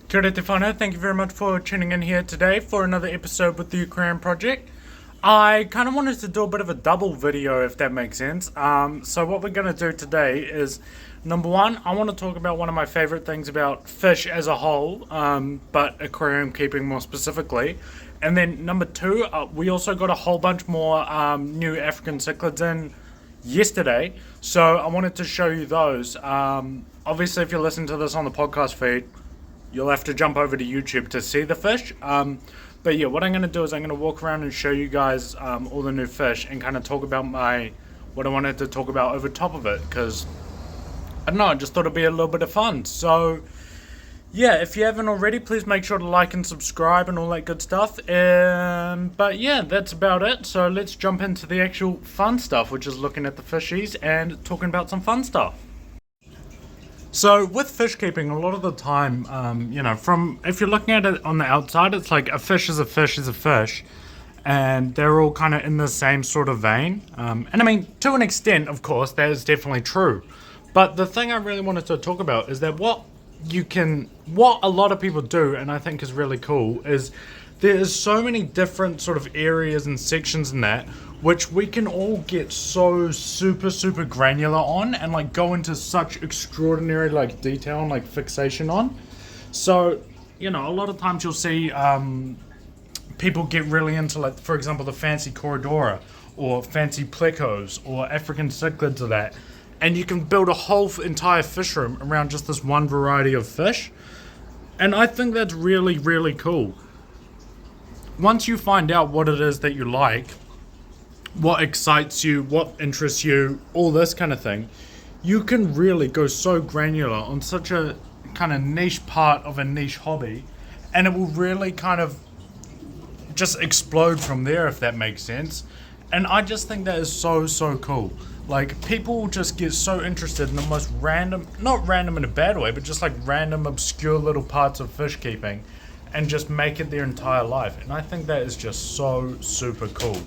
Kia ora te whānau, thank you very much for tuning in here today for another episode with the Aquarium Project. I kind of wanted to do a bit of a double video, if that makes sense. So what we're going to do today is, number one, I want to talk about one of my favorite things about fish as a whole, but aquarium keeping more specifically. And then number two, we also got a whole bunch more new African cichlids in yesterday, so I wanted to show you those. Obviously, if you're listening to this on the podcast feed, you'll have to jump over to YouTube to see the fish. But yeah, what I'm going to do is I'm going to walk around and show you guys all the new fish and kind of talk about what I wanted to talk about over top of it, because I don't know, I just thought it'd be a little bit of fun. So yeah, if you haven't already, please make sure to like and subscribe and all that good stuff. But yeah, that's about it. So let's jump into the actual fun stuff, which is looking at the fishies and talking about some fun stuff. So with fish keeping, a lot of the time, if you're looking at it on the outside, it's like a fish is a fish is a fish, and they're all kind of in the same sort of vein. And I mean, to an extent, of course, that is definitely true. But the thing I really wanted to talk about is that what a lot of people do, and I think is really cool, is there is so many different sort of areas and sections in that which we can all get so super granular on and like go into such extraordinary like detail and like fixation on. So, a lot of times you'll see people get really into, like, for example, the fancy Corridora or fancy plecos or African cichlids or that. And you can build a whole entire fish room around just this one variety of fish. And I think that's really, really cool. Once you find out what it is that you like, what excites you, what interests you, all this kind of thing, you can really go so granular on such a kind of niche part of a niche hobby, and it will really kind of just explode from there, if that makes sense. And I just think that is so cool. Like, people just get so interested in the most random, not random in a bad way, but just like random obscure little parts of fish keeping and just make it their entire life. And I think that is just so super cool.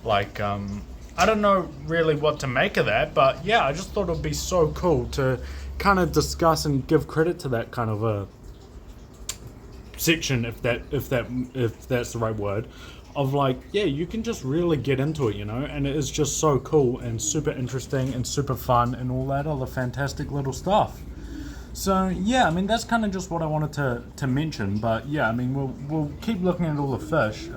Like, I don't know really what to make of that, but yeah, I just thought it would be so cool to kind of discuss and give credit to that kind of a section, if that's the right word, of like, yeah, you can just really get into it, and it is just so cool and super interesting and super fun and all that other fantastic little stuff. So yeah, I mean, that's kind of just what I wanted to mention. But yeah, I mean, we'll keep looking at all the fish.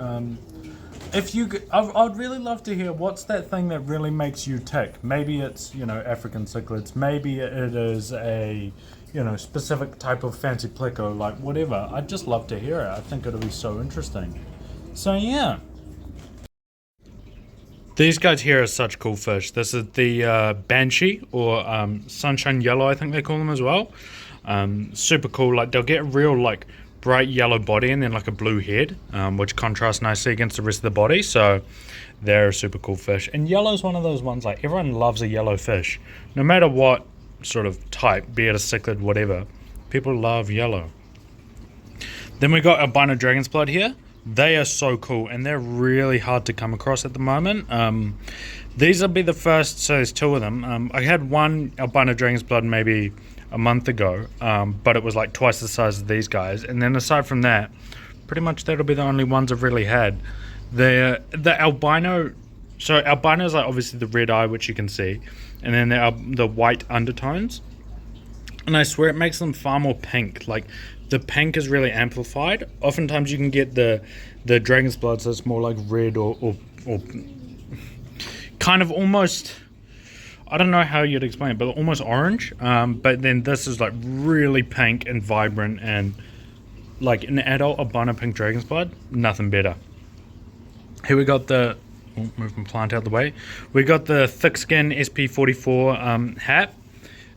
I'd really love to hear what's that thing that really makes you tick. Maybe it's, African cichlids. Maybe it is a, specific type of fancy pleco, like whatever. I'd just love to hear it. I think it'll be so interesting. So yeah. These guys here are such cool fish. This is the banshee, or sunshine yellow, I think they call them as well. Super cool. Like, they'll get a real like bright yellow body and then like a blue head, which contrasts nicely against the rest of the body. So they're a super cool fish. And yellow is one of those ones, like, everyone loves a yellow fish, no matter what sort of type, be it a cichlid, whatever. People love yellow. Then we got albino dragon's blood here. They are so cool, and they're really hard to come across at the moment. These will be the first, so there's two of them. I had one albino dragon's blood maybe a month ago, but it was like twice the size of these guys. And then aside from that, pretty much that'll be the only ones I've really had. The albino, so albino is like obviously the red eye, which you can see, and then the white undertones. And I swear it makes them far more pink. Like, the pink is really amplified. Oftentimes you can get the dragon's blood, so it's more like red or kind of almost, I don't know how you'd explain it, but almost orange. But then this is like really pink and vibrant, and like an adult albino pink dragon's blood, nothing better. Here we got move my plant out of the way. We got the thick skin SP44 hat.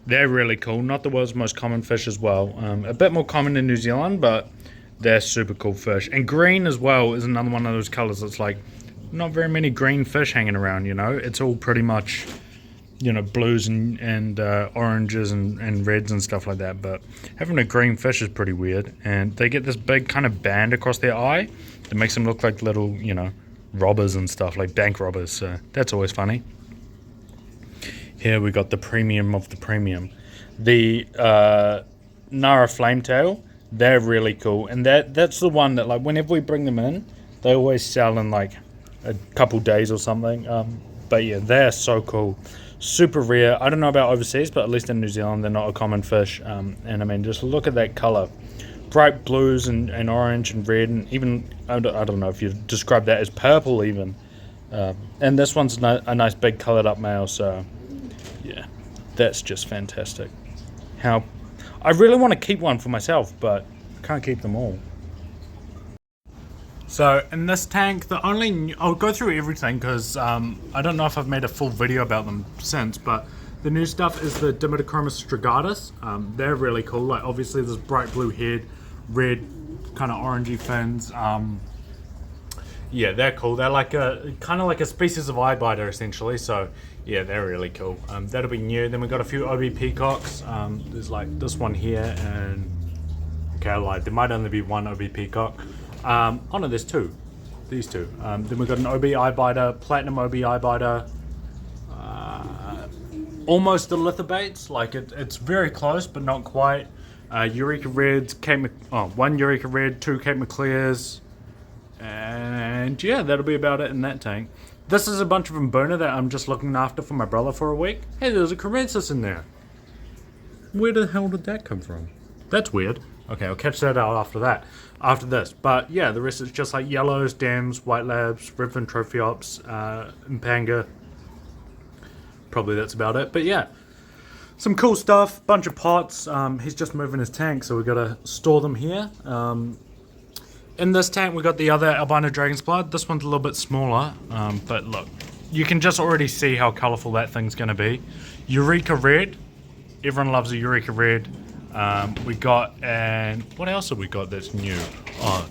They're really cool. Not the world's most common fish as well. A bit more common in New Zealand, but they're super cool fish. And green as well is another one of those colors that's like, not very many green fish hanging around, It's all pretty much, blues and oranges and reds and stuff like that. But having a green fish is pretty weird. And they get this big kind of band across their eye that makes them look like little, robbers and stuff, like bank robbers. So that's always funny. Here we got the premium of the premium. The Nara Flametail They're really cool, and that's the one that, like, whenever we bring them in, they always sell in like a couple days or something. But yeah, they're so cool, super rare. I don't know about overseas, but at least in New Zealand they're not a common fish. And I mean, just look at that color, bright blues and orange and red, and even I don't know if you describe that as purple even. And this one's a nice big colored up male, so yeah, that's just fantastic. How I really want to keep one for myself, but I can't keep them all. So in this tank, I'll go through everything because I don't know if I've made a full video about them since, but the new stuff is the Dimitochromis strigatus. They're really cool. Like, obviously this bright blue head, red kind of orangey fins. Yeah, they're cool. They're like kind of like a species of eye biter essentially. So yeah, they're really cool. That'll be new. Then we've got a few OB peacocks. There's like this one here, and okay, I lied. There might only be one OB peacock. Oh no, there's two. These two. Then we've got an OB eye biter, platinum OB eye biter. Almost a lithobates. Like it's very close, but not quite. Eureka Reds, one Eureka Red, two Cape McClears. And yeah, that'll be about it in that tank. This is a bunch of Mbuna that I'm just looking after for my brother for a week. Hey, there's a Corensis in there. Where the hell did that come from? That's weird. Okay, I'll catch that out after this. But yeah, the rest is just like yellows, dams, white labs, redfin trophyops, impanga. Probably that's about it. But yeah, some cool stuff. Bunch of pots. He's just moving his tank, so we've got to store them here. In this tank, we got the other albino dragon's blood. This one's a little bit smaller, but look, you can just already see how colourful that thing's going to be. Eureka Red. Everyone loves a Eureka Red. We got, and what else have we got that's new? Oh,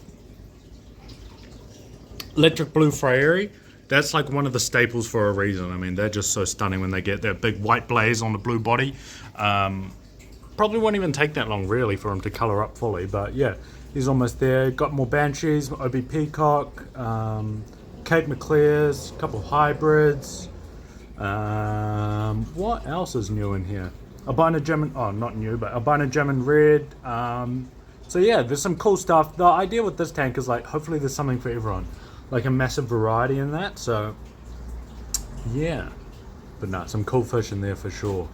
Electric Blue Freyeri. That's like one of the staples for a reason. I mean, they're just so stunning when they get that big white blaze on the blue body. Probably won't even take that long, really, for them to colour up fully, but yeah. He's almost there. Got more Banshees, OB Peacock, Cape McClears, a couple of hybrids. What else is new in here? Albino German, oh, not new, but Albino German Red. So yeah, there's some cool stuff. The idea with this tank is like, hopefully there's something for everyone. Like a massive variety in that, so yeah. But no, some cool fish in there for sure.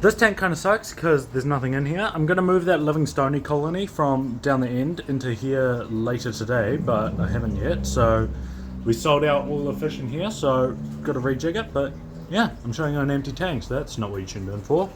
This tank kind of sucks because there's nothing in here. I'm going to move that Livingstone colony from down the end into here later today, but I haven't yet. So we sold out all the fish in here, so got to rejig it. But yeah, I'm showing you an empty tank, so that's not what you tuned in for.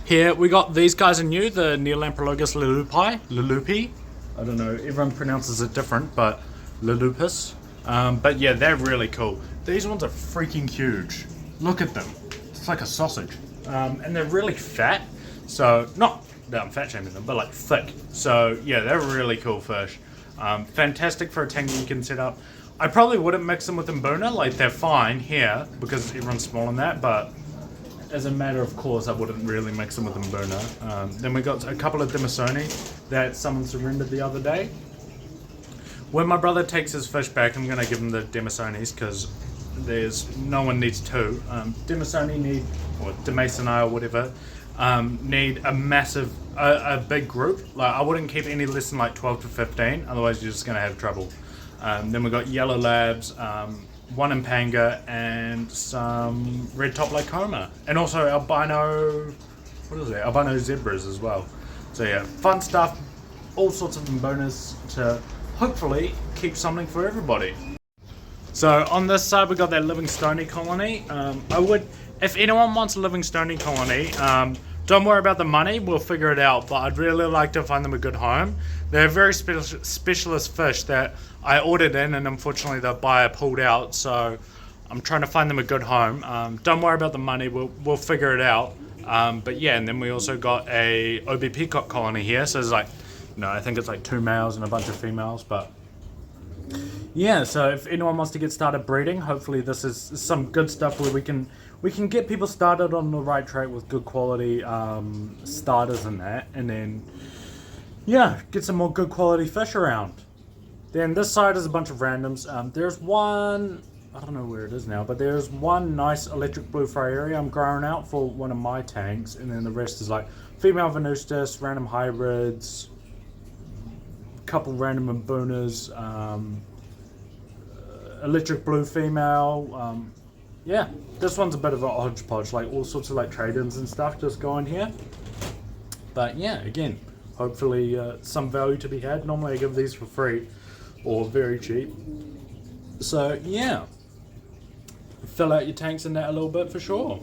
Here we got these guys are new, the Neolamprologus lulupi. I don't know, everyone pronounces it different, but lulupus. But yeah, they're really cool. These ones are freaking huge. Look at them. It's like a sausage. And they're really fat, so not that I'm fat shaming them, but like thick. So yeah, they're really cool fish. Fantastic for a tank that you can set up. I probably wouldn't mix them with Mbuna, like they're fine here because everyone's small in that, but as a matter of course I wouldn't really mix them with Mbuna. Then we got a couple of Dimisoni that someone surrendered the other day. When my brother takes his fish back, I'm going to give him the Demisonis because no one needs two. Demisoni need, or Demasoni or whatever, need a big group. Like I wouldn't keep any less than like 12 to 15, otherwise you're just going to have trouble. Then we've got yellow labs, one impanga, and some red top lycoma, and also albino, albino zebras as well. So yeah, fun stuff, all sorts of Mbunas to hopefully keep something for everybody. So on this side we got that Livingstone colony. If anyone wants a Livingstone colony, don't worry about the money, we'll figure it out, but I'd really like to find them a good home. They're a very specialist fish that I ordered in, and unfortunately the buyer pulled out, so I'm trying to find them a good home. Don't worry about the money, we'll figure it out. But yeah, and then we also got a OB peacock colony here, so there's like, I think it's like 2 males and a bunch of females, but yeah, so if anyone wants to get started breeding, hopefully this is some good stuff where we can get people started on the right track with good quality starters and that, and then yeah, get some more good quality fish around. Then this side is a bunch of randoms. There's one, I don't know where it is now, but there's one nice electric blue Freyeri I'm growing out for one of my tanks, and then the rest is like female venustus, random hybrids, couple random mboonas, electric blue female. Yeah, this one's a bit of a hodgepodge, like all sorts of like trade-ins and stuff just go in here. But yeah, again, hopefully some value to be had. Normally I give these for free or very cheap. So yeah, fill out your tanks in that a little bit for sure.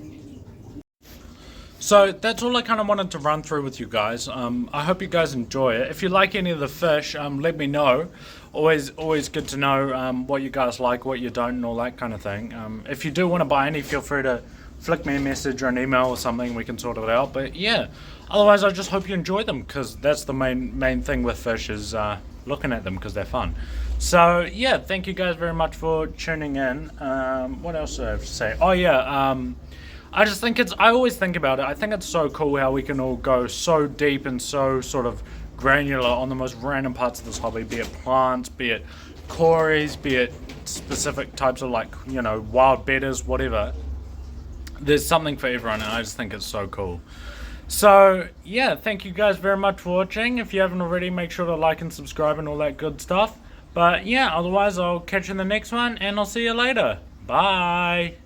So that's all I kind of wanted to run through with you guys. I hope you guys enjoy it. If you like any of the fish, let me know. Always good to know what you guys like, what you don't, and all that kind of thing. If you do want to buy any, feel free to flick me a message or an email or something. We can sort it out. But yeah, otherwise I just hope you enjoy them, because that's the main thing with fish is looking at them because they're fun. So yeah, thank you guys very much for tuning in. What else do I have to say? Oh yeah, I just think I always think about it. I think it's so cool how we can all go so deep and so sort of granular on the most random parts of this hobby, be it plants, be it cories, be it specific types of like, you know, wild bedders, whatever. There's something for everyone, and I just think it's so cool. So yeah, thank you guys very much for watching. If you haven't already, make sure to like and subscribe and all that good stuff. But yeah, otherwise I'll catch you in the next one, and I'll see you later. Bye.